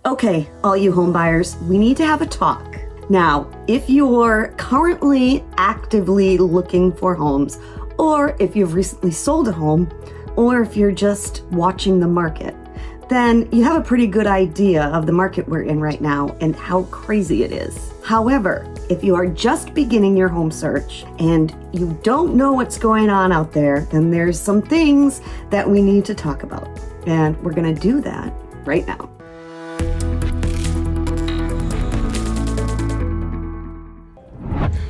Okay, all you home buyers, we need to have a talk. Now, if you're currently actively looking for homes, or if you've recently sold a home, or if you're just watching the market, then you have a pretty good idea of the market we're in right now and how crazy it is. However, if you are just beginning your home search and you don't know what's going on out there, then there's some things that we need to talk about. And we're going to do that right now.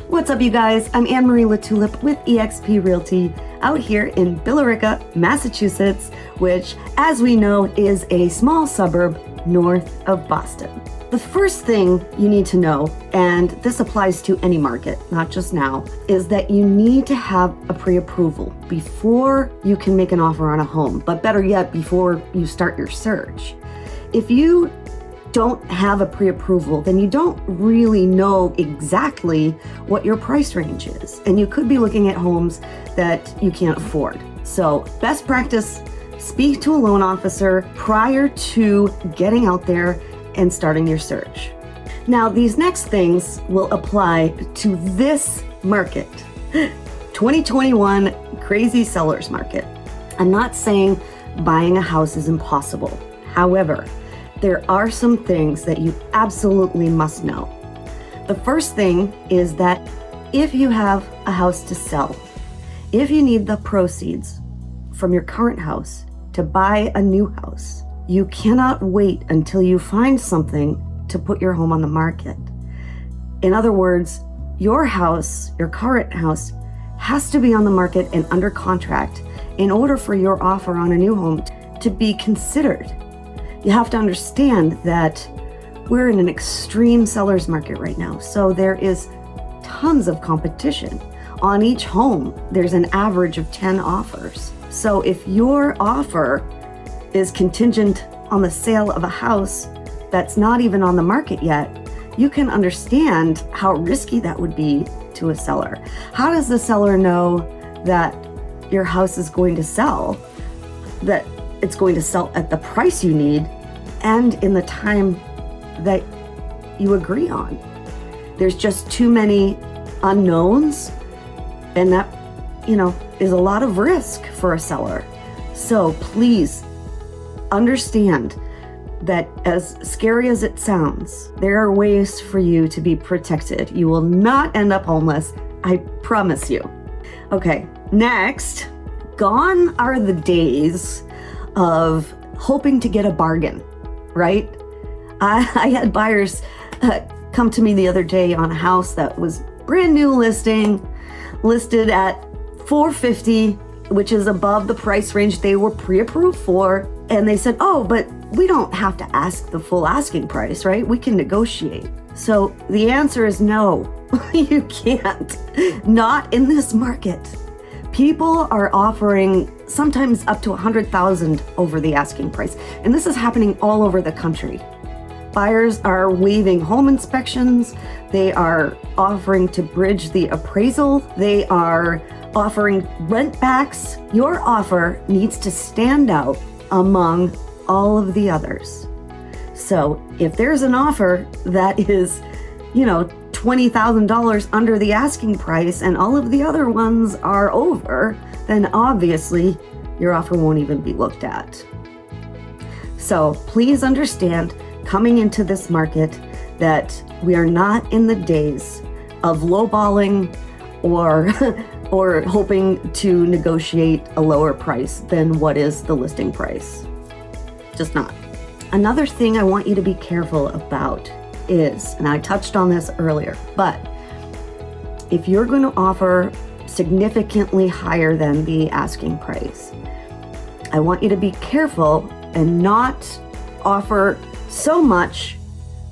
What's up, you guys? I'm Annemarie LaTulip with eXp Realty out here in Billerica, Massachusetts, which, as we know, is a small suburb north of Boston. The first thing you need to know, and this applies to any market, not just now, is that you need to have a pre-approval before you can make an offer on a home, but better yet, before you start your search. If you don't have a pre-approval, then you don't really know exactly what your price range is. And you could be looking at homes that you can't afford. So best practice, speak to a loan officer prior to getting out there and starting your search. Now, these next things will apply to this market, 2021 crazy sellers market. I'm not saying buying a house is impossible. However, there are some things that you absolutely must know. The first thing is that if you have a house to sell, if you need the proceeds from your current house to buy a new house, you cannot wait until you find something to put your home on the market. In other words, your house, your current house, has to be on the market and under contract in order for your offer on a new home to be considered. You have to understand that we're in an extreme seller's market right now. So there is tons of competition. On each home, there's an average of 10 offers. So if your offer is contingent on the sale of a house that's not even on the market yet, you can understand how risky that would be to a seller. How does the seller know that your house is going to sell, that it's going to sell at the price you need and in the time that you agree on? There's just too many unknowns, and that, is a lot of risk for a seller. So please understand that, as scary as it sounds, there are ways for you to be protected. You will not end up homeless, I promise you. Okay, next, gone are the days of hoping to get a bargain, right? I had buyers come to me the other day on a house that was brand new listed at $450, which is above the price range they were pre-approved for. And they said, oh, but we don't have to ask the full asking price, right? We can negotiate. So the answer is no, you can't. Not in this market. People are offering sometimes up to $100,000 over the asking price. And this is happening all over the country. Buyers are waiving home inspections. They are offering to bridge the appraisal. They are offering rent backs. Your offer needs to stand out among all of the others. So if there's an offer that is, $20,000 under the asking price and all of the other ones are over, then obviously your offer won't even be looked at. So please understand, coming into this market, that we are not in the days of lowballing or hoping to negotiate a lower price than what is the listing price. Just not. Another thing I want you to be careful about is, and I touched on this earlier, but if you're going to offer significantly higher than the asking price, I want you to be careful and not offer so much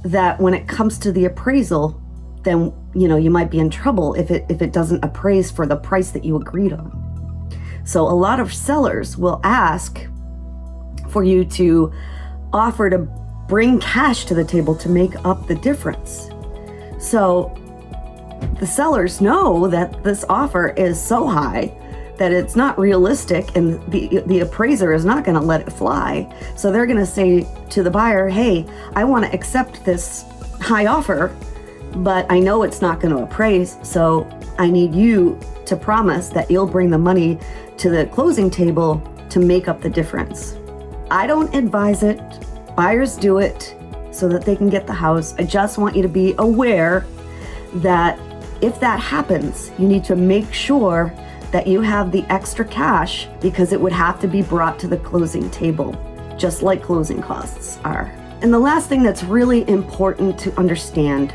that when it comes to the appraisal, then you might be in trouble if it doesn't appraise for the price that you agreed on. So a lot of sellers will ask for you to offer to bring cash to the table to make up the difference. So the sellers know that this offer is so high that it's not realistic, and the appraiser is not going to let it fly. So they're going to say to the buyer, hey, I want to accept this high offer, but I know it's not going to appraise, so I need you to promise that you'll bring the money to the closing table to make up the difference. I don't advise it. Buyers do it so that they can get the house. I just want you to be aware that if that happens, you need to make sure that you have the extra cash, because it would have to be brought to the closing table, just like closing costs are. And the last thing that's really important to understand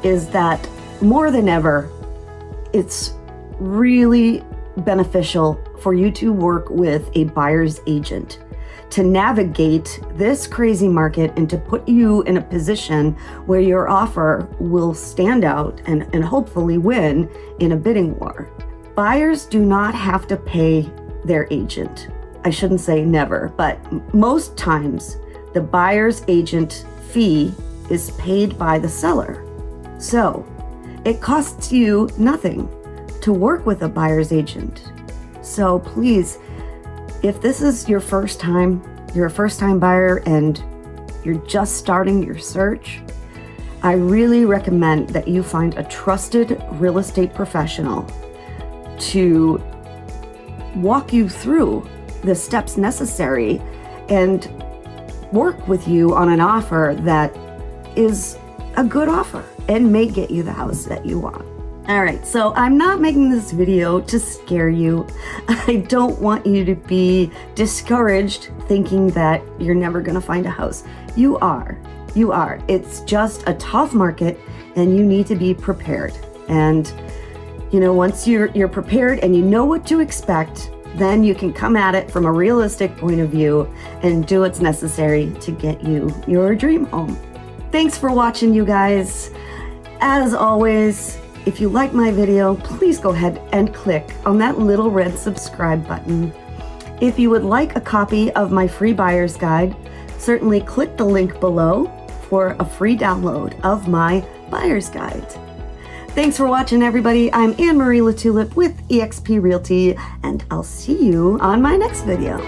is that more than ever, it's really beneficial for you to work with a buyer's agent to navigate this crazy market and to put you in a position where your offer will stand out and hopefully win in a bidding war. Buyers do not have to pay their agent. I shouldn't say never, but most times the buyer's agent fee is paid by the seller. So it costs you nothing to work with a buyer's agent. So please, if this is your first time, you're a first-time buyer and you're just starting your search, I really recommend that you find a trusted real estate professional to walk you through the steps necessary and work with you on an offer that is a good offer and may get you the house that you want. All right, so I'm not making this video to scare you. I don't want you to be discouraged thinking that you're never gonna find a house. You are. It's just a tough market and you need to be prepared. And you know, once you're prepared and you know what to expect, then you can come at it from a realistic point of view and do what's necessary to get you your dream home. Thanks for watching, you guys. As always, if you like my video, please go ahead and click on that little red subscribe button. If you would like a copy of my free buyer's guide, certainly click the link below for a free download of my buyer's guide. Thanks for watching, everybody. I'm Annemarie LaTulip with eXp Realty, and I'll see you on my next video.